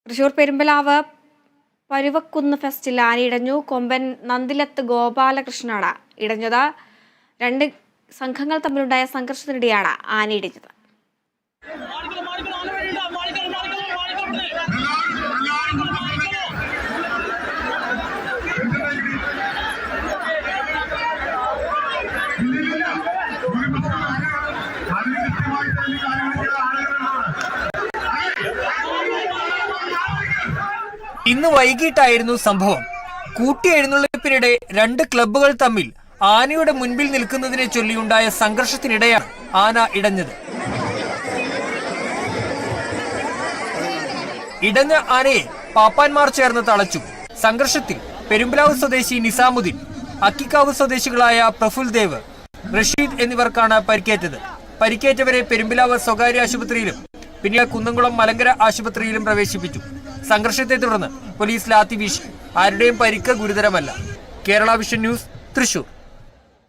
തൃശൂർ പെരുമ്പലാവ് പരുവക്കുന്ന് ഫെസ്റ്റിൽ ആനയിടഞ്ഞു. കൊമ്പൻ നന്ദിലത്ത് ഗോപാലകൃഷ്ണനാണ് ഇടഞ്ഞത്. രണ്ട് സംഘങ്ങൾ തമ്മിലുണ്ടായ സംഘർഷത്തിനിടെയാണ് ആനയിടിഞ്ഞത്. ഇന്ന് വൈകിട്ടായിരുന്നു സംഭവം. കൂട്ടി എഴുന്നള്ളിപ്പിനിടെ രണ്ട് ക്ലബ്ബുകൾ തമ്മിൽ ആനയുടെ മുൻപിൽ നിൽക്കുന്നതിനെ ചൊല്ലിയുണ്ടായ സംഘർഷത്തിനിടെയാണ് ആന ഇടഞ്ഞത്. ഇടഞ്ഞ ആനയെ പാപ്പാന്മാർ ചേർന്ന് തളച്ചു. സംഘർഷത്തിൽ പെരുമ്പലാവ് സ്വദേശി നിസാമുദ്ദീൻ, അക്കിക്കാവ് സ്വദേശികളായ പ്രഫുൽ ദേവ്, റഷീദ് എന്നിവർക്കാണ് പരിക്കേറ്റത്. പരിക്കേറ്റവരെ പെരുമ്പലാവ് സ്വകാര്യ ആശുപത്രിയിലും പിന്നീട് കുന്നംകുളം മലങ്കര ആശുപത്രിയിലും പ്രവേശിപ്പിച്ചു. സംഘർഷത്തെ തുടർന്ന് പോലീസ് ലാത്തി വീശി. ആരുടെയും പരിക്ക് ഗുരുതരമല്ല. Kerala vision news, Thrissur.